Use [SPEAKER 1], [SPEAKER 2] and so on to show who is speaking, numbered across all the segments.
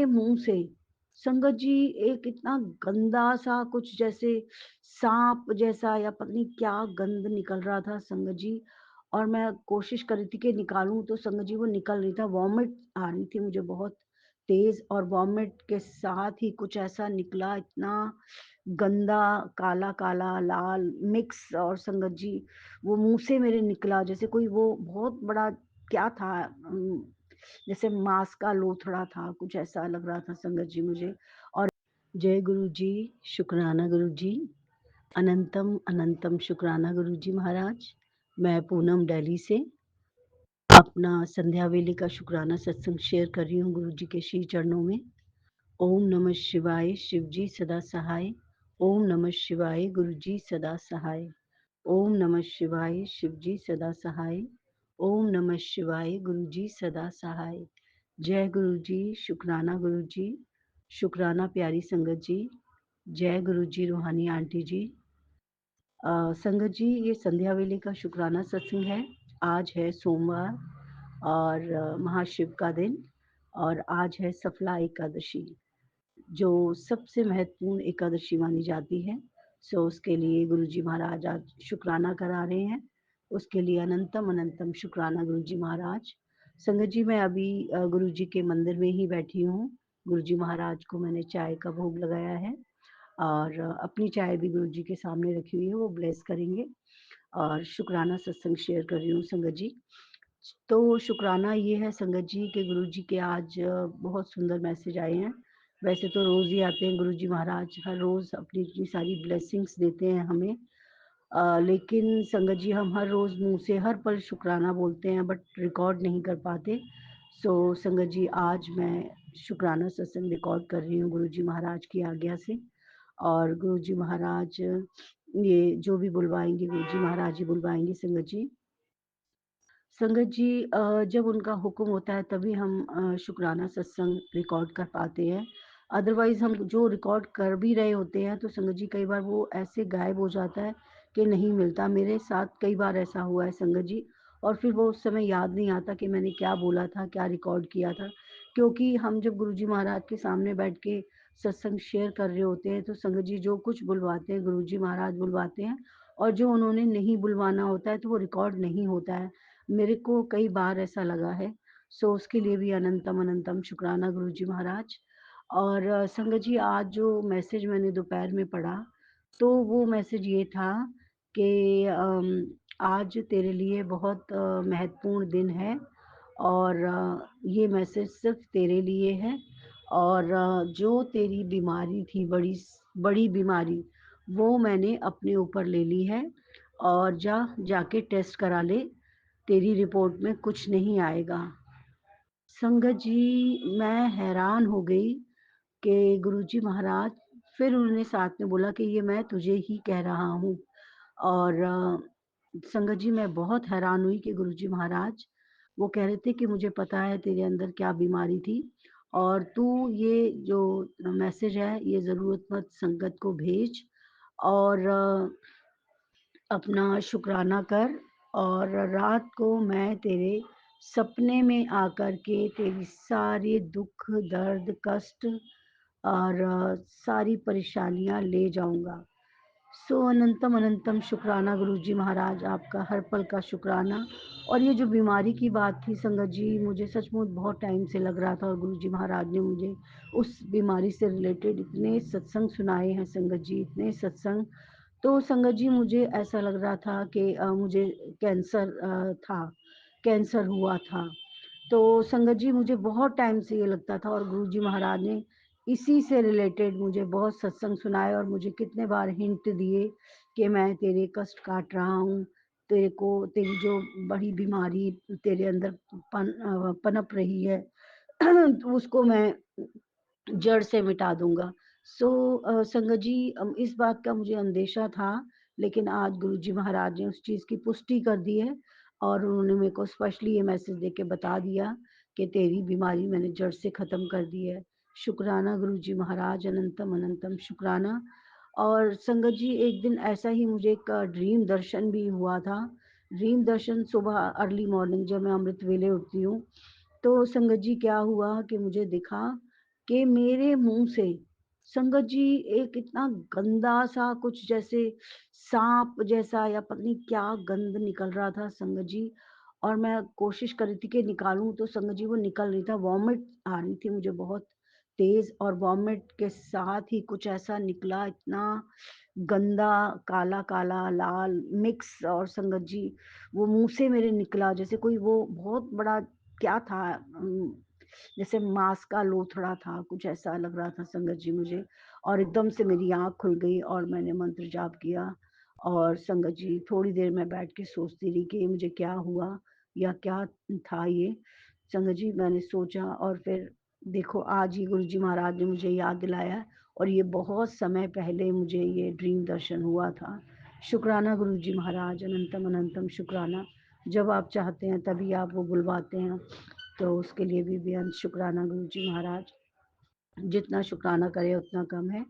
[SPEAKER 1] के मुँह से संगत जी एक इतना गंदा-सा कुछ जैसे साँप जैसा या पता नहीं क्या गंध निकल रहा था संगत जी। और मैं कोशिश कर रही थी कि निकालूँ तो संगत जी वो निकल नहीं था, वॉमिट आ रही थी मुझे बहुत तेज़ और वॉमिट के साथ ही कुछ ऐसा निकला इतना गंदा काला-काला लाल मिक्स और संगत जी वो मुँह से मेरे निकला जैसे कोई वो बहुत बड़ा क्या था जैसे माँस का लोथड़ा था, कुछ ऐसा लग रहा था संगत जी मुझे। और जय गुरु जी, शुकराना गुरु जी, अनंतम अनंतम शुकराना गुरु जी महाराज। मैं पूनम दिल्ली से अपना संध्या वेले का शुकराना सत्संग शेयर कर रही हूँ गुरु जी के श्री चरणों में। ओम नमः शिवाय, शिव जी सदा सहाय। ओम नमः शिवाय, गुरु जी सदा सहाय। ओम नमः शिवाय, शिव जी सदा सहाय। ओम नमः शिवाय, गुरु जी सदा सहाय। जय गुरु जी, शुकराना गुरु जी, शुकराना प्यारी संगत जी, जय गुरु जी रूहानी आंटी जी। संगत जी ये संध्या वेले का शुकराना सत्संग है। आज है सोमवार और महाशिव का दिन और आज है सफला एकादशी जो सबसे महत्वपूर्ण एकादशी मानी जाती है। सो उसके लिए गुरु जी महाराज आज शुकराना करा रहे हैं। उसके लिए अनंतम अनंतम शुकराना गुरु जी महाराज। संगत जी मैं अभी गुरु जी के मंदिर में ही बैठी हूँ। गुरु जी महाराज को मैंने चाय का भोग लगाया है और अपनी चाय भी गुरु जी के सामने रखी हुई है, वो ब्लेस करेंगे और शुकराना सत्संग शेयर कर रही हूँ संगत जी। तो शुकराना ये है संगत जी कि गुरु जी के आज बहुत सुंदर मैसेज आए हैं। वैसे तो रोज़ ही आते हैं गुरु जी महाराज, हर रोज़ अपनी इतनी सारी ब्लेसिंग्स देते हैं हमें। लेकिन संगत जी हम हर रोज़ मुँह से हर पल शुकराना बोलते हैं बट रिकॉर्ड नहीं कर पाते। सो संगत जी आज मैं शुकराना सत्संग रिकॉर्ड कर रही हूँ गुरु जी महाराज की आज्ञा से। और गुरु जी महाराज ये जो भी बुलवाएँगे गुरु जी महाराज ही बुलवाएँगे संगत जी। संगत जी जब उनका हुक्म होता है तभी हम शुकराना सत्संग रिकॉर्ड कर पाते हैं। अदरवाइज़ हम जो रिकॉर्ड कर भी रहे होते हैं तो संगत जी कई बार वो ऐसे गायब हो जाता है कि नहीं मिलता। मेरे साथ कई बार ऐसा हुआ है संगत जी और फिर वो उस समय याद नहीं आता कि मैंने क्या बोला था, क्या रिकॉर्ड किया था। क्योंकि हम जब गुरु जी महाराज के सामने बैठ के सत्संग शेयर कर रहे होते हैं तो संगत जी जो कुछ बुलवाते हैं गुरु जी महाराज बुलवाते हैं और जो उन्होंने नहीं बुलवाना होता है तो वो रिकॉर्ड नहीं होता है। मेरे को कई बार ऐसा लगा है। सो उसके लिए भी अनंतम अनंतम शुकराना गुरु जी महाराज। और संगत जी आज जो मैसेज मैंने दोपहर में पढ़ा, तो वो मैसेज ये था कि आज तेरे लिए बहुत महत्वपूर्ण दिन है और ये मैसेज सिर्फ़ तेरे लिए है और जो तेरी बीमारी थी बड़ी बीमारी, वो मैंने अपने ऊपर ले ली है और जाके टेस्ट करा ले, तेरी रिपोर्ट में कुछ नहीं आएगा। संगत जी मैं हैरान हो गई कि गुरुजी महाराज फिर उन्होंने साथ में बोला कि ये मैं तुझे ही कह रहा हूँ और संगत जी मैं बहुत हैरान हुई कि गुरुजी महाराज वो कह रहे थे कि मुझे पता है तेरे अंदर क्या बीमारी थी और तू ये जो मैसेज है ये ज़रूरतमंद संगत को भेज और अपना शुकराना कर और रात को मैं तेरे सपने में आकर के तेरी सारी दुख, दर्द, कष्ट और सारी परेशानियाँ ले जाऊँगा। सो अनंतम अनंतम शुकराना गुरु जी महाराज आपका हर पल का शुकराना। और ये जो बीमारी की बात थी संगत जी मुझे सचमुच बहुत टाइम से लग रहा था और गुरु जी महाराज ने मुझे उस बीमारी से रिलेटेड इतने सत्संग सुनाए हैं संगत जी, इतने सत्संग। तो संगत जी मुझे ऐसा लग रहा था कि मुझे कैंसर था, कैंसर हुआ था। तो संगत जी मुझे बहुत टाइम से ये लगता था और गुरु जी महाराज ने इसी से रिलेटेड मुझे बहुत सत्संग सुनाए और मुझे कितने बार हिंट दिए कि मैं तेरे कष्ट काट रहा हूँ, तेरे को तेरी जो बड़ी बीमारी तेरे अंदर पनप रही है तो उसको मैं जड़ से मिटा दूँगा। सो संगत जी इस बात का मुझे अंदेशा था, लेकिन आज गुरुजी महाराज ने उस चीज़ की पुष्टि कर दी है और उन्होंने मेरे को स्पष्टली ये मैसेज देके बता दिया कि तेरी बीमारी मैंने जड़ से ख़त्म कर दी है। शुकराना गुरुजी महाराज, अनंतम अनंतम शुकराना। और संगत जी एक दिन ऐसा ही मुझे एक ड्रीम दर्शन भी हुआ था। ड्रीम दर्शन सुबह अर्ली मॉर्निंग जब मैं अमृत वेले उठती हूँ, तो संगत जी क्या हुआ कि मुझे दिखा कि मेरे मुँह से संगत जी एक इतना गंदा-सा कुछ जैसे साँप जैसा या पता नहीं क्या गंध निकल रहा था संगत जी। और मैं कोशिश कर रही थी कि निकालूँ तो संगत जी वो निकल नहीं था, वॉमिट आ रही थी मुझे बहुत तेज़ और वॉमिट के साथ ही कुछ ऐसा निकला इतना गंदा काला-काला, लाल मिक्स और संगत जी वो मुँह से मेरे निकला जैसे कोई वो बहुत बड़ा क्या था जैसे माँस का लोथड़ा था, कुछ ऐसा लग रहा था संगत जी मुझे। और एकदम से मेरी आँख खुल गई और मैंने मंत्र जाप किया और संगत जी थोड़ी देर मैं बैठ के सोचती रही कि ये मुझे क्या हुआ या क्या था ये? संगत जी मैंने सोचा और फिर देखो आज ही गुरुजी महाराज ने मुझे याद दिलाया और ये बहुत समय पहले मुझे ये ड्रीम दर्शन हुआ था। शुक्राना गुरुजी महाराज, अनंतम अनंतम शुक्राना। जब आप चाहते हैं तभी आप वो बुलवाते हैं, तो उसके लिए भी बेअंत शुक्राना गुरुजी महाराज। जितना शुक्राना करें उतना कम है।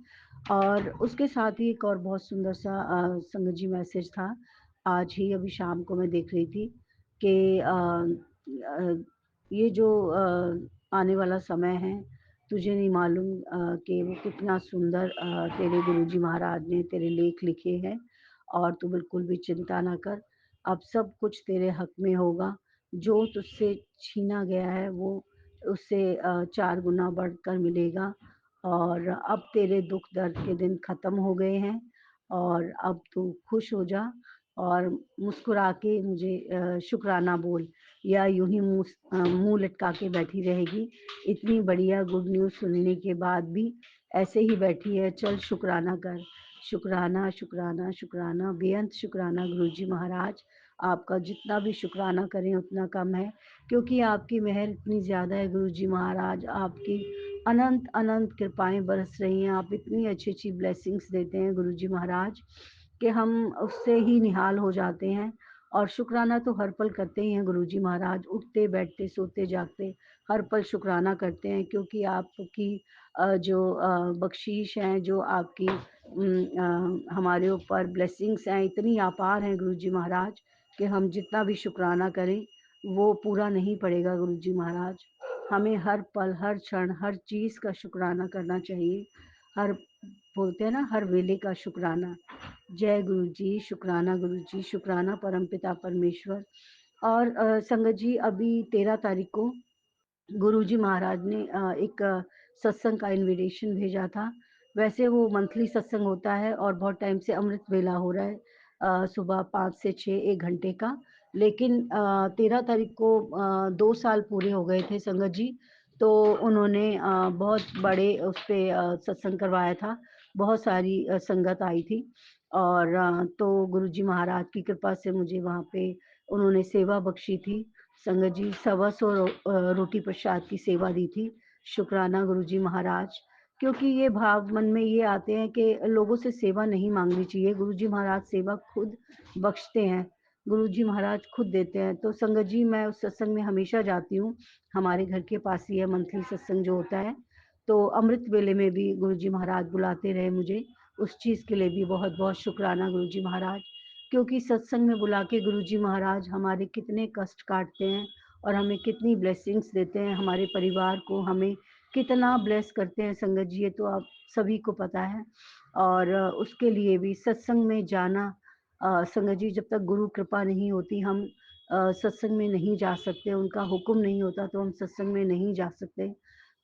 [SPEAKER 1] और उसके साथ ही एक और बहुत सुंदर सा संगत जी मैसेज था। आज ही अभी शाम को मैं देख रही थी कि ये जो आने वाला समय है, तुझे नहीं मालूम कि वो कितना सुंदर तेरे गुरुजी महाराज ने तेरे लेख लिखे हैं और तू बिल्कुल भी चिंता ना कर। अब सब कुछ तेरे हक में होगा। जो तुझसे छीना गया है वो उससे 4 गुना बढ़कर मिलेगा और अब तेरे दुःख दर्द के दिन ख़त्म हो गए हैं और अब तू खुश हो जा और मुस्कुरा के मुझे शुक्राना बोल या यूँ ही मुँह लटका के बैठी रहेगी। इतनी बढ़िया गुड न्यूज़ सुनने के बाद भी ऐसे ही बैठी है, चल शुक्राना कर। शुक्राना, शुक्राना, शुक्राना, बेअंत शुक्राना गुरुजी महाराज। आपका जितना भी शुक्राना करें उतना कम है। क्योंकि आपकी मेहर इतनी ज़्यादा है गुरुजी महाराज, आपकी अनंत अनंत कृपाएँ बरस रही हैं, आप इतनी अच्छी-अच्छी ब्लेसिंग्स देते हैं गुरुजी महाराज कि हम उससे ही निहाल हो जाते हैं। और शुक्राना तो हर पल करते ही हैं गुरुजी महाराज, उठते, बैठते, सोते, जागते, हर पल शुक्राना करते हैं क्योंकि आपकी जो बख्शीश हैं, जो आपकी हमारे ऊपर ब्लेसिंग्स हैं, इतनी अपार हैं गुरुजी महाराज कि हम जितना भी शुक्राना करें वो पूरा नहीं पड़ेगा गुरुजी महाराज। हमें हर पल, हर क्षण, हर चीज़ का शुक्राना करना चाहिए। हर बोलते हैं ना हर वेले का शुक्राना। जय गुरुजी, शुक्राना गुरुजी, शुक्राना परमपिता परमेश्वर। और संगत जी अभी 13 तारीख को गुरुजी महाराज ने एक सत्संग का इन्विटेशन भेजा था। वैसे वो मंथली सत्संग होता है और बहुत टाइम से अमृत वेला हो रहा है सुबह 5 से 6 1 घंटे का। लेकिन 13 तारीख को 2 साल पूरे हो गए थे संगत जी, तो उन्होंने बहुत बड़े उस पे सत्संग करवाया था। बहुत सारी संगत आई थी और तो गुरुजी महाराज की कृपा से मुझे वहाँ पे उन्होंने सेवा बख्शी थी। संगत जी सवा सौ रोटी प्रसाद की सेवा दी थी। शुक्राना गुरुजी महाराज, क्योंकि ये भाव मन में ये आते हैं कि लोगों से सेवा नहीं माँगनी चाहिए, गुरुजी महाराज सेवा खुद बख्शते हैं, गुरुजी महाराज खुद देते हैं। तो संगत जी मैं उस सत्संग में हमेशा जाती हूँ, हमारे घर के पास ही है मंथली सत्संग जो होता है। तो अमृत वेले में भी गुरुजी महाराज बुलाते रहे मुझे, उस चीज़ के लिए भी बहुत-बहुत शुक्राना गुरुजी महाराज। क्योंकि सत्संग में बुला के गुरुजी महाराज हमारे कितने कष्ट काटते हैं और हमें कितनी ब्लेसिंग्स देते हैं, हमारे परिवार को हमें कितना ब्लेस करते हैं संगत जी, ये तो आप सभी को पता है। और उसके लिए भी सत्संग में जाना संगत जी जब तक गुरु कृपा नहीं होती हम सत्संग में नहीं जा सकते, उनका हुक्म नहीं होता तो हम सत्संग में नहीं जा सकते।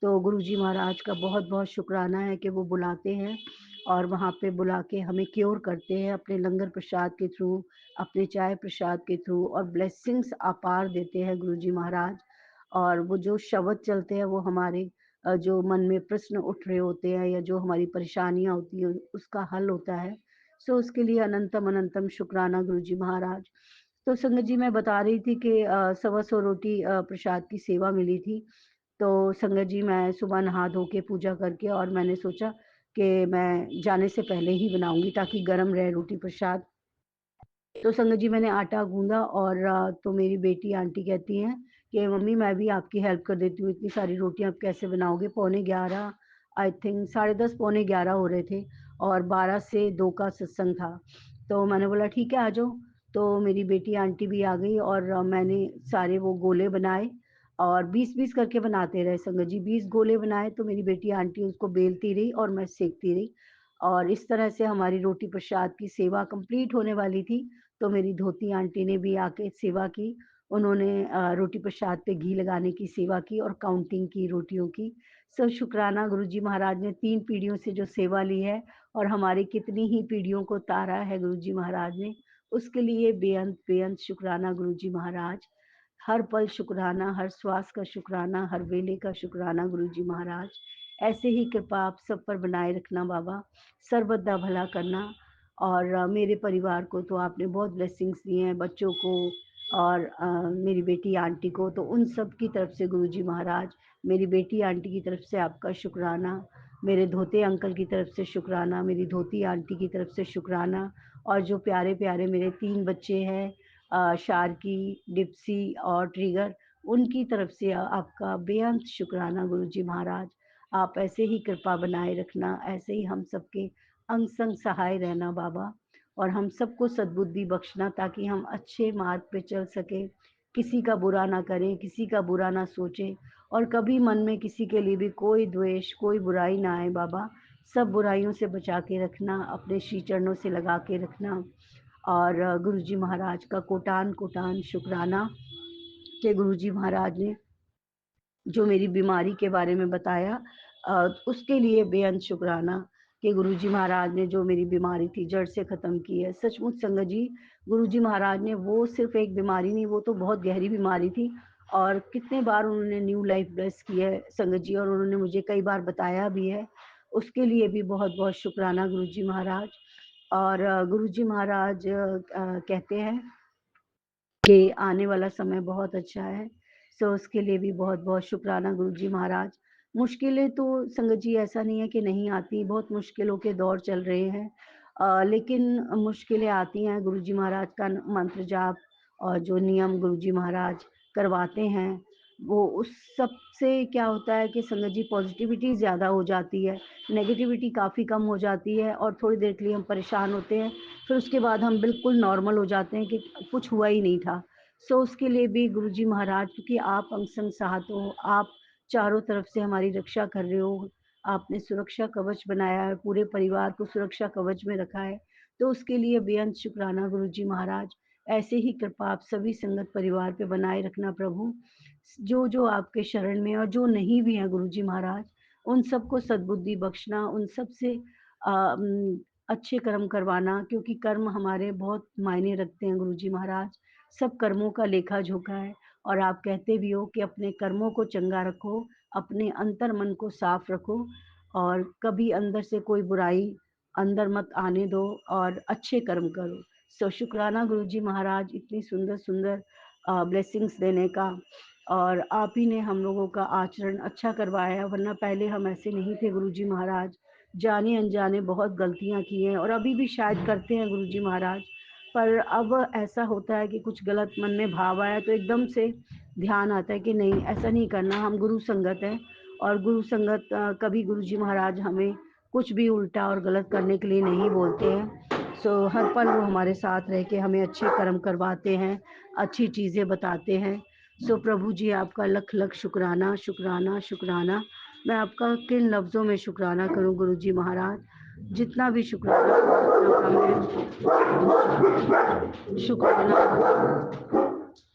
[SPEAKER 1] तो गुरुजी महाराज का बहुत-बहुत शुक्राना है कि वो बुलाते हैं और वहाँ पे बुला के हमें क्योर करते हैं अपने लंगर प्रसाद के थ्रू, अपने चाय प्रसाद के थ्रू और ब्लेसिंग्स अपार देते हैं गुरुजी महाराज। और वो जो शब्द चलते हैं वो हमारे जो मन में प्रश्न उठ रहे होते हैं या जो हमारी परेशानियाँ होती हैं उसका हल होता है। सो उसके लिए अनंतम अनंतम शुक्राना गुरुजी महाराज। तो संगत जी मैं बता रही थी कि सवा सौ रोटी प्रसाद की सेवा मिली थी। तो संगत जी मैं सुबह नहा धो के पूजा करके और मैंने सोचा कि मैं जाने से पहले ही बनाऊँगी ताकि गरम रहे रोटी प्रसाद। तो संगत जी मैंने आटा गूँधा और तो मेरी बेटी आंटी कहती हैं कि मम्मी मैं भी आपकी हेल्प कर देती हूँ, इतनी सारी रोटियाँ आप कैसे बनाओगे? पौने 11 आई थिंक साढ़े 10 पौने 11 हो रहे थे और 12 से 2 का सत्संग था। तो मैंने बोला ठीक है आ जाओ। तो मेरी बेटी आंटी भी आ गई और मैंने सारे वो गोले बनाए और 20-20 करके बनाते रहे संगत जी, 20 गोले बनाए तो मेरी बेटी आंटी उसको बेलती रही और मैं सेकती रही और इस तरह से हमारी रोटी प्रसाद की सेवा कंप्लीट होने वाली थी, तो मेरी धोती आंटी ने भी आके सेवा की। उन्होंने रोटी प्रसाद पे घी लगाने की सेवा की और काउंटिंग की रोटियों की। सो शुक्राना गुरुजी महाराज ने 3 पीढ़ियों से जो सेवा ली है और हमारी कितनी ही पीढ़ियों को तारा है गुरुजी महाराज ने, उसके लिए बेअंत-बेअंत शुक्राना गुरुजी महाराज। हर पल शुक्राना, हर श्वास का शुक्राना, हर वेले का शुक्राना गुरुजी महाराज। ऐसे ही कृपा आप सब पर बनाए रखना बाबा, सर्वदा भला करना और मेरे परिवार को तो आपने बहुत ब्लेसिंग्स दिए हैं, बच्चों को और मेरी बेटी आंटी को, तो उन सब की तरफ से गुरुजी महाराज, मेरी बेटी आंटी की तरफ से आपका शुक्राना, मेरे धोते अंकल की तरफ से शुक्राना, मेरी धोती आंटी की तरफ से शुक्राना और जो प्यारे-प्यारे मेरे 3 बच्चे हैं शार्की, डिप्सी और ट्रिगर, उनकी तरफ से आपका बेअंत शुक्राना गुरुजी महाराज। आप ऐसे ही कृपा बनाए रखना, ऐसे ही हम सबके अंग संग सहाय रहना बाबा और हम सबको सद्बुद्धि बख्शना ताकि हम अच्छे मार्ग पे चल सकें, किसी का बुरा ना करें, किसी का बुरा ना सोचें और कभी मन में किसी के लिए भी कोई द्वेष, कोई बुराई ना आए बाबा। सब बुराइयों से बचा के रखना, अपने श्री चरणों से लगा के रखना और गुरुजी महाराज का कोटान-कोटान शुक्राना कि गुरुजी महाराज ने जो मेरी बीमारी के बारे में बताया उसके लिए बेअंत शुक्राना कि गुरुजी महाराज ने जो मेरी बीमारी थी जड़ से ख़त्म की है। सचमुच संगत जी, गुरुजी महाराज ने वो सिर्फ़ एक बीमारी नहीं, वो तो बहुत गहरी बीमारी थी और कितने बार उन्होंने न्यू लाइफ़ ब्लेस की है संगत जी और उन्होंने मुझे कई बार बताया भी है। उसके लिए भी बहुत-बहुत शुक्राना गुरुजी महाराज और गुरुजी महाराज कहते हैं कि आने वाला समय बहुत अच्छा है। सो उसके लिए भी बहुत-बहुत शुक्राना गुरुजी महाराज। मुश्किलें तो संगत जी ऐसा नहीं है कि नहीं आती, बहुत मुश्किलों के दौर चल रहे हैं। लेकिन मुश्किलें आती हैं, गुरुजी महाराज का मंत्र जाप और जो नियम गुरुजी महाराज करवाते हैं, वो उस सब से क्या होता है कि संगत जी पॉज़िटिविटी ज़्यादा हो जाती है, नेगेटिविटी काफ़ी कम हो जाती है और थोड़ी देर के लिए हम परेशान होते हैं, फिर उसके बाद हम बिल्कुल नॉर्मल हो जाते हैं कि कुछ हुआ ही नहीं था। सो उसके लिए भी गुरुजी महाराज क्योंकि आप अंग संग साथ हो, आप चारों तरफ से हमारी रक्षा कर रहे हो, आपने सुरक्षा कवच बनाया है, पूरे परिवार को सुरक्षा कवच में रखा है, तो उसके लिए बेअंत शुक्राना गुरुजी महाराज। ऐसे ही कृपा आप सभी संगत परिवार पे बनाए रखना प्रभु। जो-जो आपके शरण में और जो नहीं भी हैं गुरुजी महाराज, उन सबको सद्बुद्धि बख्शना, उन सब से अच्छे कर्म करवाना क्योंकि कर्म हमारे बहुत मायने रखते हैं गुरुजी महाराज। सब कर्मों का लेखा-जोखा है और आप कहते भी हो कि अपने कर्मों को चंगा रखो, अपने अंतर मन को साफ रखो और कभी अंदर से कोई बुराई अंदर मत आने दो और अच्छे कर्म करो। सो शुक्राना गुरुजी महाराज इतनी सुंदर-सुंदर ब्लेसिंग्स देने का और आप ही ने हम लोगों का आचरण अच्छा करवाया है वरना पहले हम ऐसे नहीं थे गुरुजी महाराज। जाने-अनजाने बहुत गलतियाँ की हैं और अभी भी शायद करते हैं गुरुजी महाराज। पर अब ऐसा होता है कि कुछ गलत मन में भाव आया तो एकदम से ध्यान आता है कि नहीं ऐसा नहीं करना, हम गुरु संगत हैं और गुरु संगत कभी गुरुजी महाराज हमें कुछ भी उल्टा और गलत करने के लिए नहीं बोलते हैं। सो हर पल वो हमारे साथ रह के हमें अच्छे कर्म करवाते हैं, अच्छी चीज़ें बताते हैं। सो प्रभु जी आपका लख-लख शुक्राना, शुक्राना, शुक्राना। मैं आपका किन लफ्ज़ों में शुक्राना करूँ गुरुजी महाराज, जितना भी शुक्राना करूँ उतना कम है। शुक्राना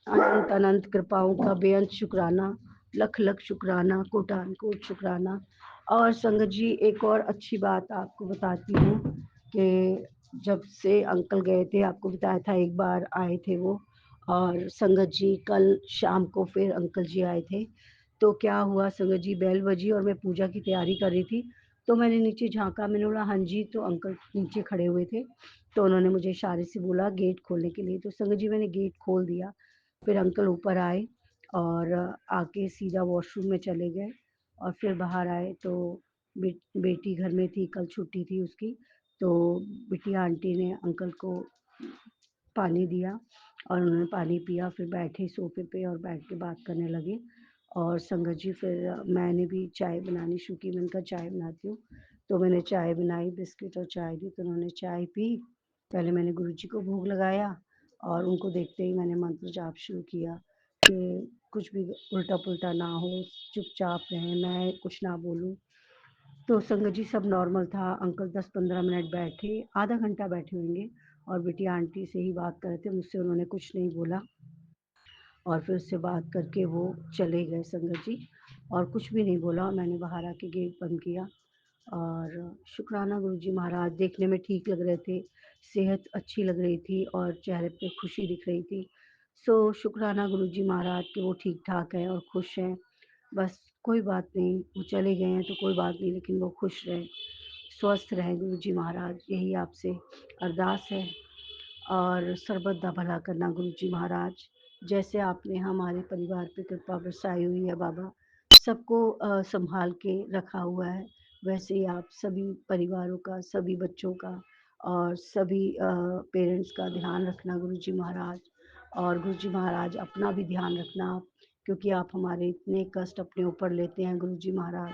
[SPEAKER 1] अनंत-अनंत कृपाओं का बेअंत शुक्राना, लख-लख शुक्राना, कोटान-कोट शुक्राना। और संगत जी एक और अच्छी बात आपको बताती हूँ कि जब से अंकल गए थे आपको बताया था एक बार आए थे वो और संगत जी कल शाम को फिर अंकल जी आए थे। तो क्या हुआ संगत जी बेल बजी और मैं पूजा की तैयारी कर रही थी, तो मैंने नीचे झाँका मैंने बोला हाँ जी, तो अंकल नीचे खड़े हुए थे। तो उन्होंने मुझे इशारे से बोला गेट खोलने के लिए, तो संगत जी मैंने गेट खोल दिया। फिर अंकल ऊपर आए और आके सीधा वॉशरूम में चले गए और फिर बाहर आए तो बेटी घर में थी, कल छुट्टी थी उसकी, तो बिटिया आंटी ने अंकल को पानी दिया और उन्होंने पानी पिया, फिर बैठे सोफ़े पे और बैठ के बात करने लगे और संगत जी फिर मैंने भी चाय बनानी शुरू की, मैंने कहा चाय बनाती हूँ, तो मैंने चाय बनाई, बिस्किट और चाय दी, तो उन्होंने चाय पी। पहले मैंने गुरुजी को भोग लगाया और उनको देखते ही मैंने मंत्र जाप शुरू किया कि कुछ भी उल्टा-पुल्टा ना हो, चुपचाप रहें, मैं कुछ ना बोलूँ। तो संगत जी सब नॉर्मल था, अंकल 10-15 मिनट बैठे, आधा घंटा बैठे होंगे और बिटिया आंटी से ही बात कर रहे थे, मुझसे उन्होंने कुछ नहीं बोला और फिर उससे बात करके वो चले गए संगत जी और कुछ भी नहीं बोला। मैंने बाहर आके गेट बंद किया और शुक्राना गुरुजी महाराज देखने में ठीक लग रहे थे, सेहत अच्छी लग रही थी और चेहरे पे खुशी दिख रही थी। सो शुक्राना गुरुजी महाराज कि वो ठीक-ठाक हैं और खुश हैं। बस कोई बात नहीं, वो चले गए हैं तो कोई बात नहीं लेकिन वो खुश रहें, स्वस्थ रहें गुरुजी महाराज, यही आपसे अरदास है। और सर्बत दा भला करना गुरुजी महाराज। जैसे आपने हमारे परिवार पे कृपा बरसाई हुई है बाबा, सबको सँभाल के रखा हुआ है, वैसे ही आप सभी परिवारों का, सभी बच्चों का और सभी पेरेंट्स का ध्यान रखना गुरुजी महाराज। और गुरुजी महाराज अपना भी ध्यान रखना आप, क्योंकि आप हमारे इतने कष्ट अपने ऊपर लेते हैं गुरुजी महाराज।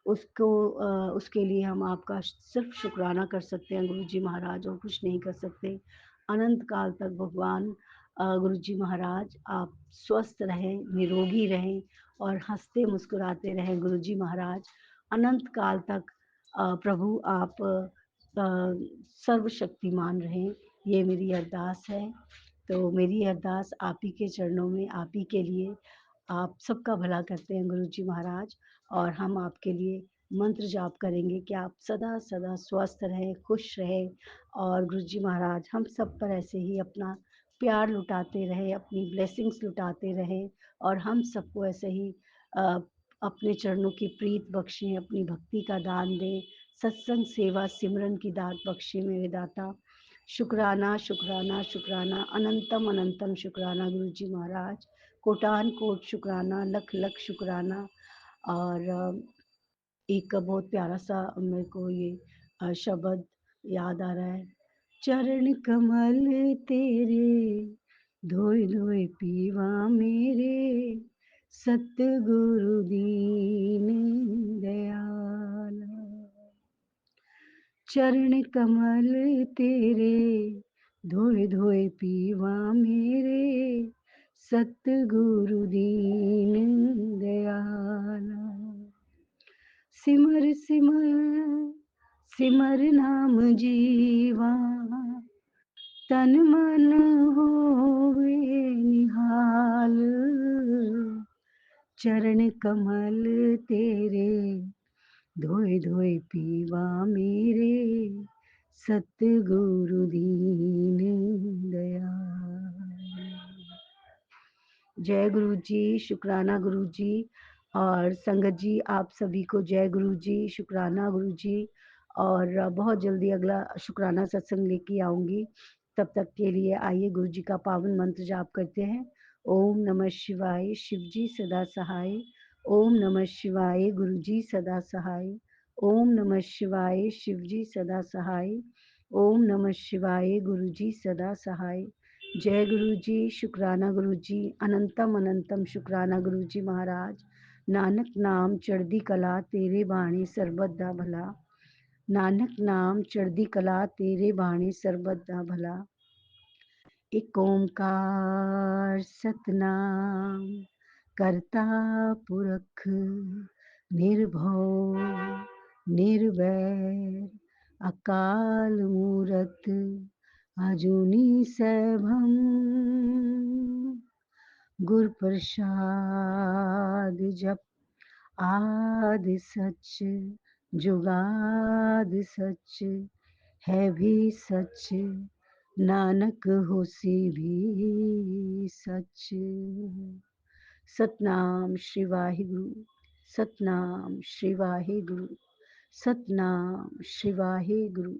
[SPEAKER 1] उसको उसके लिए हम आपका सिर्फ़ शुक्राना कर सकते हैं गुरुजी महाराज और कुछ नहीं कर सकते। अनंत काल तक भगवान गुरुजी महाराज आप स्वस्थ रहें, निरोगी रहें और हँसते-मुस्कुराते रहें गुरुजी महाराज। अनंत काल तक प्रभु आप सर्वशक्तिमान रहें, ये मेरी अरदास है। तो मेरी अरदास आप ही के चरणों में, आप ही के लिए, आप सबका भला करते हैं गुरुजी महाराज और हम आपके लिए मंत्र जाप करेंगे कि आप सदा-सदा स्वस्थ रहें, खुश रहें और गुरुजी महाराज हम सब पर ऐसे ही अपना प्यार लुटाते रहें, अपनी ब्लेसिंग्स लुटाते रहें और हम सबको ऐसे ही अ, अपने चरणों की प्रीत बख्शें, अपनी भक्ति का दान दें, सत्संग, सेवा, सिमरन की दात बख्शें मेरे दाता। शुक्राना, शुक्राना, शुक्राना, अनंतम अनंतम शुक्राना गुरुजी महाराज। कोटान-कोट शुक्राना, लख-लख शुक्राना और एक बहुत प्यारा-सा मेरे को ये शब्द याद आ रहा है। चरण कमल तेरे धोए-धोए पीवा मेरे, सतगुरु दीन दयाला। चरण कमल तेरे धोए-धोए पीवा मेरे, सतगुरु दीन दयाला। सिमर सिमर सिमर नाम जीवा, तन मन होवे निहाल। चरण कमल तेरे धोए धोए पीवा मेरे, सतगुरु दीन दयाल। जय गुरु जी, शुक्राना गुरु जी और संगत जी आप सभी को जय गुरु जी, शुक्राना गुरु जी और बहुत जल्दी अगला शुक्राना सत्संग लेके आऊँगी। तब तक के लिए आइए गुरु जी का पावन मंत्र जाप करते हैं। ओम नमः शिवाय, शिव जी सदा सहाय। ओम नमः शिवाय, गुरु जी सदा सहाय। ओम नमः शिवाय, शिव जी सदा सहाय। ओम नमः शिवाय, गुरु जी सदा सहाय। जय गुरु जी, शुक्राना गुरु जी, अनंतम अनंतम शुक्राना गुरु जी महाराज। नानक नाम चढ़दी कला तेरे बाणी सरबत दा भला। नानक नाम चढ़दी कला तेरे बाणी सरबत दा भला। एक ओंकार सतनाम करता पुरख निर्भव निर्वैर अकाल मूरत अजूनी सैभम गुर प्रसाद जप आद सच जुगाद सच है भी सच नानक होसी भी सच। सतनाम श्री वाहिगुरु, सतनाम श्री वाहिगुरु, सतनाम श्री वाहिगुरु।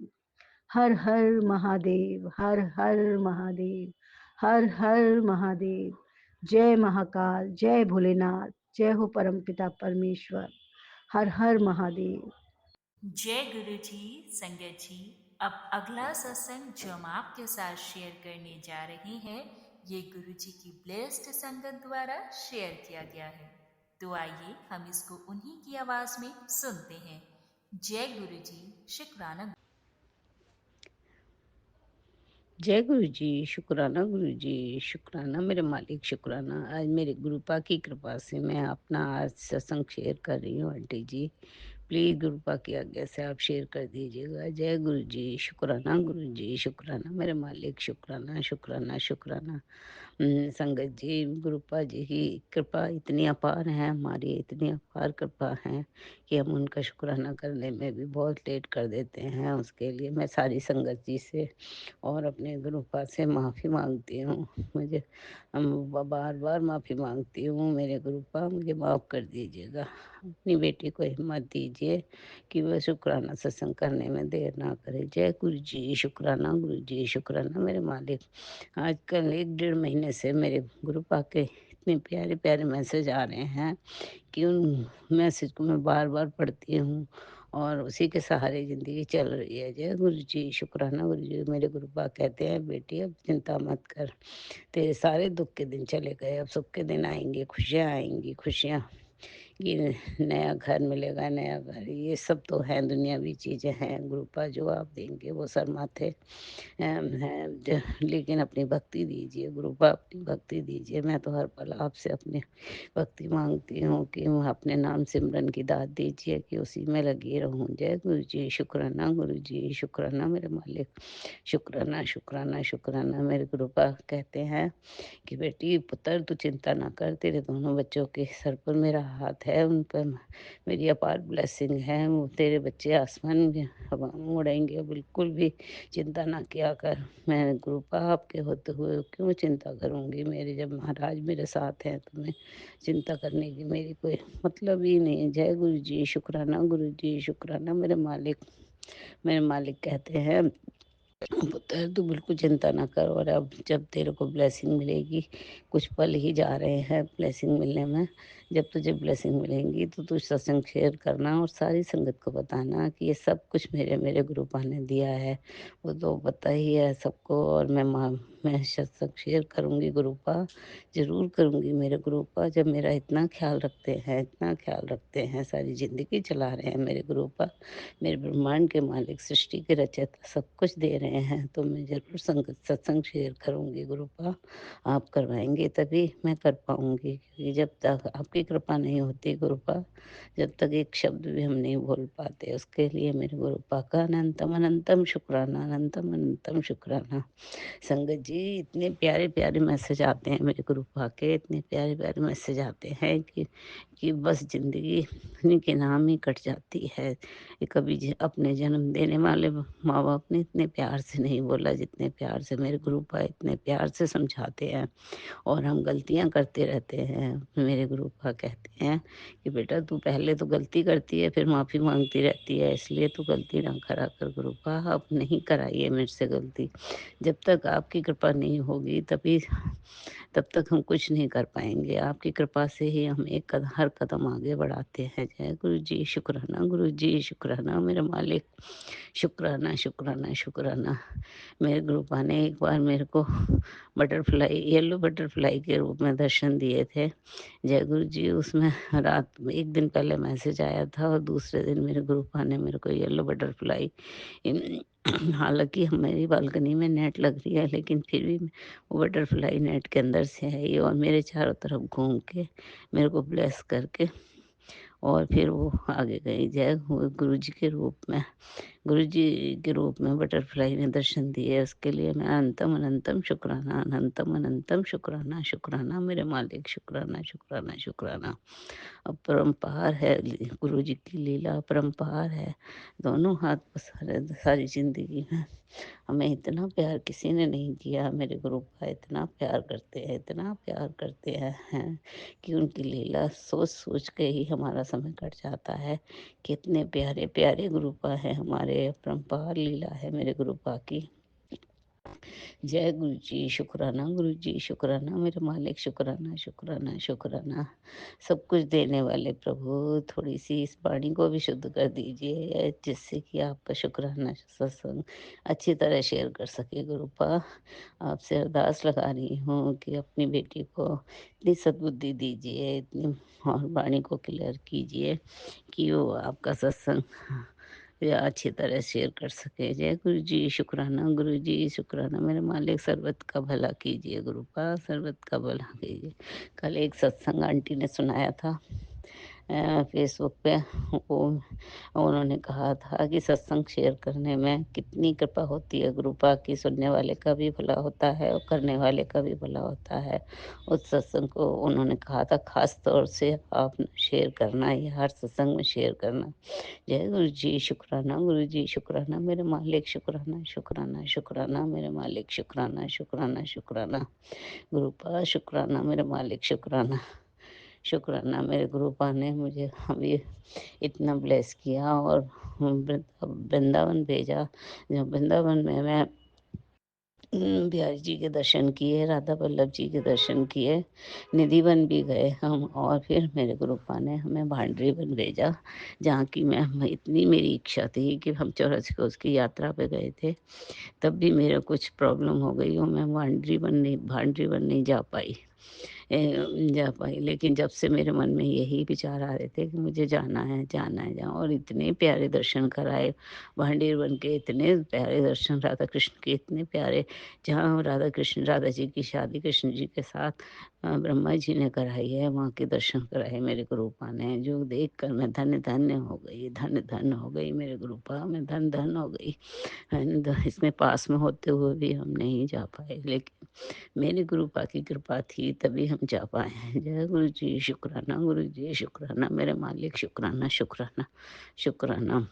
[SPEAKER 1] हर हर महादेव, हर हर महादेव, हर हर महादेव। जय महाकाल, जय भोलेनाथ, जय हो परमपिता परमेश्वर। हर हर महादेव।
[SPEAKER 2] जय गुरु जी। संगत जी, अब अगला सत्संग जो हम आपके साथ शेयर करने जा रहे हैं, ये गुरु जी की ब्लेस्ड संगत द्वारा शेयर किया गया है। तो आइए हम इसको उन्हीं की आवाज में सुनते हैं। जय गुरु जी, शुक्राना।
[SPEAKER 3] जय गुरु जी, शुक्राना गुरु जी, शुक्राना मेरे मालिक, शुक्राना। आज मेरे गुरुपा की कृपा से मैं अपना आज सत्संग शेयर कर रही हूँ आंटी जी। प्लीज़ गुरुपा की आज्ञा से आप शेयर कर दीजिएगा। जय गुरु जी, शुक्राना गुरु जी, शुक्राना मेरे मालिक, शुक्राना, शुक्राना, शुक्राना। संगत जी, गुरुपा जी की कृपा इतनी अपार है, हमारी इतनी अपार कृपा है कि हम उनका शुक्राना करने में भी बहुत लेट कर देते हैं। उसके लिए मैं सारी संगत जी से और अपने गुरुपा से माफ़ी माँगती हूँ। मुझे बार-बार माफ़ी माँगती हूँ, मेरे गुरुपा मुझे माफ़ कर दीजिएगा। अपनी बेटी को हिम्मत दीजिए कि वह शुक्राना सत्संग करने में देर ना करे। जय गुरु जी, शुक्राना गुरु जी, शुक्राना मेरे मालिक। आजकल 1 डेढ़ महीने से मेरे गुरुपा के इतने प्यारे-प्यारे मैसेज आ रहे हैं कि उन मैसेज को मैं बार-बार पढ़ती हूँ और उसी के सहारे ज़िंदगी चल रही है। जय गुरु जी, शुक्राना गुरु जी। मेरे गुरुपा कहते हैं, "बेटी अब चिंता मत कर, तेरे सारे दुःख के दिन चले गए, अब सुख के दिन आएँगे, खुशियाँ आएँगी, खुशियाँ।" ये नया घर मिलेगा, नया घर, ये सब तो हैं, दुनियावी चीज़ें हैं। गुरुपा जो आप देंगे वो सर माथे हैं लेकिन अपनी भक्ति दीजिए गुरुपा, अपनी भक्ति दीजिए। मैं तो हर पल आपसे अपनी भक्ति माँगती हूँ कि वह अपने नाम सिमरन की दात दीजिए कि उसी में लगी रहूँ। जय गुरु जी, शुक्राना गुरु जी, शुक्राना मेरे मालिक, शुक्राना, शुक्राना, शुक्राना। मेरे गुरुपा कहते हैं कि बेटी पुत्र तू चिंता ना कर, तेरे दोनों बच्चों के सर पर मेरा हाथ है, उन पर मेरी अपार ब्लेसिंग है, वो तेरे बच्चे आसमान में हवा में उड़ेंगे, बिल्कुल भी चिंता ना किया कर। मैं कृपा आपके होते हुए क्यों चिंता करूँगी, मेरे जब महाराज मेरे साथ हैं तो मैं चिंता करने की मेरी कोई मतलब ही नहीं है। जय गुरु जी, शुक्राना गुरु जी, शुक्राना मेरे मालिक। मेरे मालिक कहते हैं पुत्र तू बिल्कुल चिंता ना कर और अब जब तेरे को ब्लेसिंग मिलेगी, कुछ पल ही जा रहे हैं ब्लेसिंग मिलने में। जब तुझे ब्लेसिंग मिलेंगी तो तू सत्संग शेयर करना और सारी संगत को बताना कि ये सब कुछ मेरे मेरे गुरुपा ने दिया है। वो तो पता ही है सबको और मैं सत्संग शेयर करूँगी गुरुपा, ज़रूर करूँगी मेरे गुरुपा जब मेरा इतना ख़्याल रखते हैं, इतना ख़्याल रखते हैं, सारी ज़िंदगी चला रहे हैं मेरे गुरुपा। मेरे ब्रह्मांड के मालिक, सृष्टि के रचयिता सब कुछ दे रहे हैं, तो मैं ज़रूर सत्संग शेयर करूँगी गुरुपा। आप करवाएँगे तभी मैं कर पाऊँगी क्योंकि जब तक आपकी कृपा नहीं होती गुरुपा, जब तक एक शब्द भी हम नहीं बोल पाते, उसके लिए मेरे गुरुपा का अनंतम अनंतम शुक्राना, अनंतम अनंतम शुक्राना। संगत जी इतने प्यारे-प्यारे मैसेज आते हैं मेरे गुरुपा के, इतने प्यारे-प्यारे मैसेज आते हैं कि बस ज़िंदगी इन्हीं के नाम ही कट जाती है। ये कभी अपने जन्म देने वाले माँ-बाप ने इतने प्यार से नहीं बोला जितने प्यार से मेरे गुरुपा इतने प्यार से समझाते हैं। और हम गलतियाँ करते रहते हैं। मेरे गुरुपा कहते हैं कि बेटा तू पहले तो गलती करती है फिर माफ़ी माँगती रहती है, इसलिए तू गलती ना करा कर गुरुपा, अब नहीं कराइए मेरे से गलती। जब तक आपकी कृपा नहीं होगी तब तक हम कुछ नहीं कर पाएँगे। आपकी कृपा से ही हम एक हर कदम आगे बढ़ाते हैं। जय गुरु जी, शुक्राना गुरु जी, शुक्राना मेरे मालिक, शुक्राना, शुक्राना, शुक्राना। मेरे गुरुपा ने एक बार मेरे को बटरफ्लाई येलो बटरफ्लाई के रूप में दर्शन दिए थे। जय गुरु जी उसमें रात में 1 दिन पहले मैसेज आया था और दूसरे दिन मेरे गुरुपा ने मेरे को येलो बटरफ्लाई इन हालाँकि मेरी बालकनी में नेट लग रही है लेकिन फिर भी वो बटरफ्लाई नेट के अंदर से आई और मेरे चारों तरफ घूम के मेरे को ब्लेस करके और फिर वो आगे गई। जय हो गुरु जी के रूप में। गुरु जी के रूप में बटरफ्लाई ने दर्शन दिए, उसके लिए मैं अनंतम अनंतम शुक्राना, अनंतम अनंतम शुक्राना, शुक्राना मेरे मालिक, शुक्राना, शुक्राना, शुक्राना। अपरंपार है गुरु जी की लीला अपरंपार है। दोनों हाथ पसारे सारी ज़िंदगी में हमें इतना प्यार किसी ने नहीं किया। मेरे गुरुपा इतना प्यार करते हैं, इतना प्यार करते हैं कि उनकी लीला सोच-सोच के ही हमारा समय कट जाता है। कितने प्यारे-प्यारे गुरुपा हैं हमारे, अपरंपार लीला है मेरे गुरुपा की। जय गुरु जी, शुक्राना गुरु जी, शुक्राना मेरे मालिक, शुक्राना, शुक्राना, शुक्राना। सब कुछ देने वाले प्रभु, थोड़ी-सी इस वाणी को भी शुद्ध कर दीजिए, जिससे कि आपका शुक्राना सत्संग अच्छी तरह शेयर कर सके गुरुपा। आपसे अरदास लगा रही हूँ कि अपनी बेटी को इतनी सद्बुद्धि दीजिए, इतनी और वाणी को क्लियर कीजिए कि वो आपका सत्संग या अच्छी तरह शेयर कर सकें। जय गुरु जी, शुक्राना गुरु जी, शुक्राना मेरे मालिक, सर्वत का भला कीजिए गुरुपा, सर्वत का भला कीजिए। कल एक सत्संग आंटी ने सुनाया था फ़ेसबुक पे, वो उन्होंने कहा था कि सत्संग शेयर करने में कितनी कृपा होती है गुरुपा की, सुनने वाले का भी भला होता है और करने वाले का भी भला होता है। उस सत्संग को उन्होंने कहा था ख़ास तौर से आप शेयर करना, ये हर सत्संग में शेयर करना। जय गुरु जी, शुक्राना गुरु जी, शुक्राना मेरे मालिक, शुक्राना, शुक्राना, शुक्राना मेरे मालिक, शुक्राना, शुक्राना, शुक्राना गुरुपा, शुक्राना मेरे मालिक, शुक्राना। शुक्राना मेरे गुरुपा ने मुझे अभी इतना ब्लेस किया और वृंदावन भेजा। जब वृंदावन में मैं बिहारी जी के दर्शन किए, राधा वल्लभ जी के दर्शन किए, निधिवन भी गए हम, और फिर मेरे गुरुपा ने हमें भांडरी वन भेजा, जहाँ की मैं इतनी मेरी इच्छा थी कि हम 84 कोस की यात्रा पे गए थे, तब भी मेरा कुछ प्रॉब्लम हो गई और मैं भांडरी वन नहीं जा पाई। जा पाई, लेकिन जब से मेरे मन में यही विचार आ रहे थे कि मुझे जाना है जहाँ, और इतने प्यारे दर्शन कराए भांडीर बन के, इतने प्यारे दर्शन राधा कृष्ण के, इतने प्यारे, जहाँ राधा जी की शादी कृष्ण जी के साथ ब्रह्मा जी ने कराई है, वहाँ के दर्शन कराए मेरे गुरुपा ने, जो देख कर मैं धन्य धन्य हो गई, धन्य धन्य हो गई मेरे गुरुपा, मैं धन धन हो गई। इसमें पास में होते हुए भी हम नहीं जा पाए, लेकिन मेरे गुरुपा की कृपा थी तभी हम जा पाए हैं। जय गुरु जी, शुक्राना गुरु जी, शुक्राना मेरे मालिक, शुक्राना, शुक्राना, शुक्राना।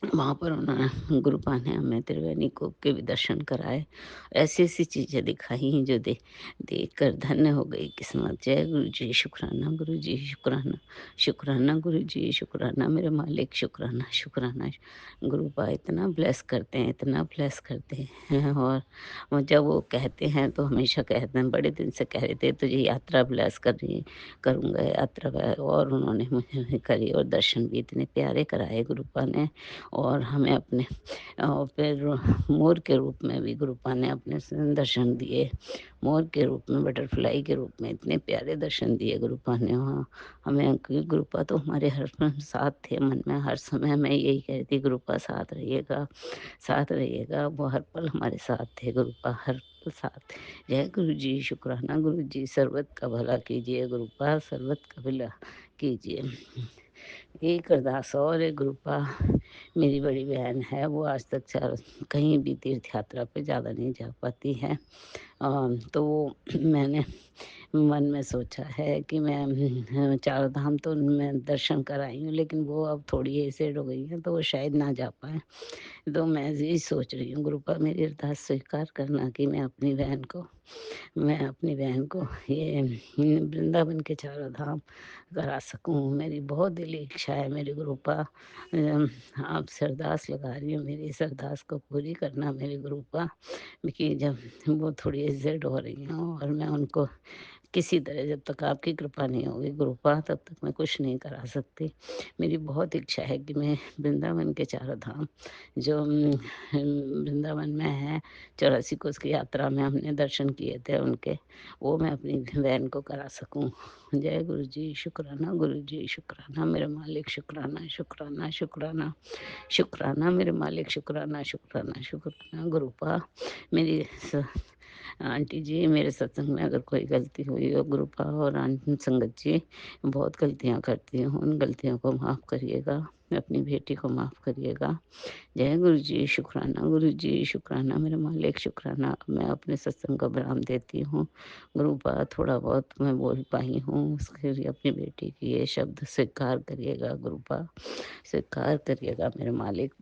[SPEAKER 3] वहाँ पर उन्होंने गुरुपा ने हमें त्रिवेणी कूप के भी दर्शन कराए। ऐसी-ऐसी चीज़ें दिखाई जो देख कर धन्य हो गई किस्मत। जय गुरु जी, शुक्राना गुरु जी, शुक्राना, शुक्राना गुरु जी, शुक्राना मेरे मालिक, शुक्राना, शुक्राना। गुरुपा इतना ब्लेस करते हैं, इतना ब्लेस करते हैं, और वो जब वो कहते हैं तो हमेशा कहते हैं, बड़े दिन से कह रहे थे तुझे यात्रा ब्लेस करनी करूँगा यात्रा, और उन्होंने मुझे करी, और दर्शन भी इतने प्यारे कराए गुरुपा ने। और हमें अपने फिर मोर के रूप में भी गुरुपा ने अपने दर्शन दिए। मोर के रूप में, बटरफ्लाई के रूप में इतने प्यारे दर्शन दिए गुरुपा ने वहाँ हमें, कि गुरुपा तो हमारे हर पल साथ थे मन में, हर समय मैं यही कहती गुरुपा साथ रहिएगा, साथ रहिएगा। वो हर पल हमारे साथ थे गुरुपा, हर पल साथ। जय गुरु जी, शुक्राना गुरु जी, सर्वत का भला कीजिए गुरुपा, सर्वत का भला कीजिए। एक अरदास और है गुरुपा, मेरी बड़ी बहन है, वो आज तक कहीं भी तीर्थ यात्रा पे ज़्यादा नहीं जा पाती है। तो मैंने मन में सोचा है कि मैं चारों धाम तो मैं दर्शन कराई हूँ, लेकिन वो अब थोड़ी एजेड हो गई हैं, तो वो शायद ना जा पाएँ। तो मैं यही सोच रही हूँ गुरुपा, मेरी अरदास स्वीकार करना कि मैं अपनी बहन को ये वृंदावन के चारों धाम करा सकूँ। मेरी बहुत दिली इच्छा है मेरे गुरुपा, आपसे अरदास लगा रही हूँ, मेरी इस अरदास को पूरी करना मेरे गुरुपा, कि जब वो थोड़ी एजेड हो रही हों और मैं उनको किसी तरह, जब तक आपकी कृपा नहीं होगी गुरुपा, तब तक मैं कुछ नहीं करा सकती। मेरी बहुत इच्छा है कि मैं वृंदावन के चारों धाम, जो वृंदावन में है, 84 कोस की यात्रा में हमने दर्शन किए थे उनके, वो मैं अपनी बहन को करा सकूँ। जय गुरु जी, शुक्राना गुरु जी, शुक्राना मेरे मालिक, शुक्राना, शुक्राना, शुक्राना, शुक्राना मेरे मालिक, शुक्राना, शुक्राना, शुक्राना गुरुपा। मेरी स आंटी जी, मेरे सत्संग में अगर कोई गलती हुई हो गुरुपा और संगत जी, बहुत गलतियाँ करती हूँ, उन गलतियों को माफ़ करिएगा, अपनी बेटी को माफ़ करिएगा। जय गुरु जी, शुक्राना गुरु जी, शुक्राना मेरे मालिक, शुक्राना। मैं अपने सत्संग को विराम देती हूँ। गुरुपा थोड़ा बहुत मैं बोल पाई हूँ, उसके लिए अपनी बेटी की ये शब्द स्वीकार करिएगा गुरुपा, स्वीकार करिएगा मेरे मालिक।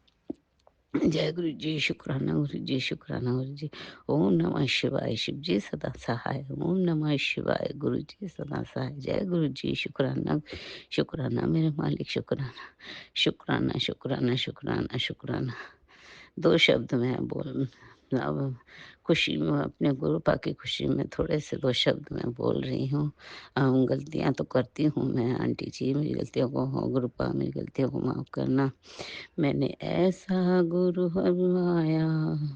[SPEAKER 3] जय गुरु जी, शुक्राना गुरु जी, शुक्राना गुरु जी। ओम नमः शिवाय, शिव जी सदा सहाय। ओम नमः शिवाय, गुरु जी सदा सहाय। जय गुरु जी, शुक्राना, शुक्राना मेरे मालिक, शुक्राना, शुक्राना, शुक्राना, शुक्राना, शुक्राना। 2 शब्द मैं बोल अब खुशी में, अपने गुरुपा की खुशी में थोड़े से 2 शब्द मैं बोल रही हूँ। गलतियाँ तो करती हूँ मैं आंटी जी, मेरी गलतियों को हो गुरुपा, मेरी गलतियों को माफ़ करना। मैंने ऐसा गुरु हरवाया,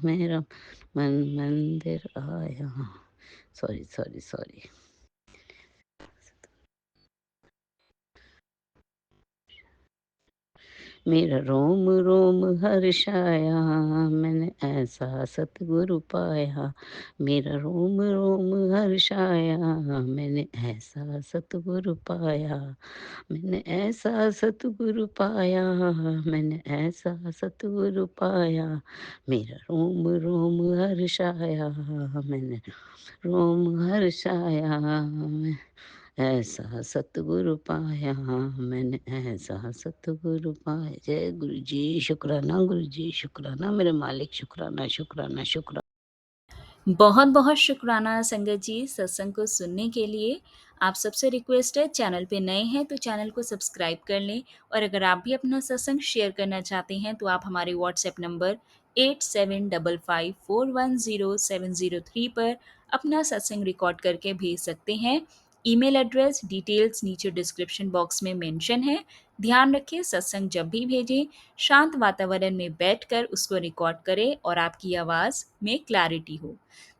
[SPEAKER 3] मेरा मन मंदिर आया। Sorry, sorry, sorry. मेरा रोम रोम हर्षाया, मैंने ऐसा सतगुरु पाया। मेरा रोम रोम हर्षाया, मैंने ऐसा सतगुरु पाया। मैंने ऐसा सतगुरु पाया, मैंने ऐसा सतगुरु पाया। मेरा रोम रोम हर्षाया, मैंने रोम हर्षाया। मैं ऐसा सतगुरु पाया, मैंने ऐसा सतगुरु पाया। जय गुरु जी, शुक्राना गुरु जी, शुक्राना मेरे मालिक, शुक्राना शुक्राना शुक्राना।
[SPEAKER 2] बहुत बहुत शुक्राना संगत जी सत्संग को सुनने के लिए। आप सबसे रिक्वेस्ट है, चैनल पे नए हैं तो चैनल को सब्सक्राइब कर लें, और अगर आप भी अपना सत्संग शेयर करना चाहते हैं तो आप हमारे व्हाट्सएप नंबर 8755410703 पर अपना सत्संग रिकॉर्ड करके भेज सकते हैं। ईमेल एड्रेस डिटेल्स नीचे डिस्क्रिप्शन बॉक्स में मेंशन है। ध्यान रखें, सत्संग जब भी भेजें शांत वातावरण में बैठकर उसको रिकॉर्ड करें और आपकी आवाज़ में क्लैरिटी हो।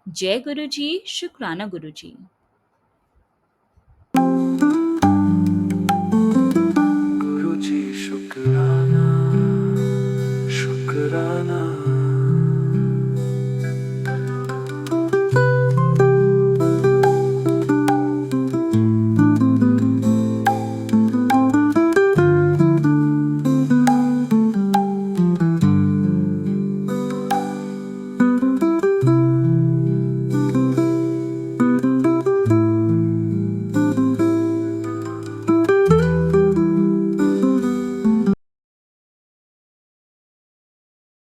[SPEAKER 2] जय गुरु जी, शुक्राना गुरु जी।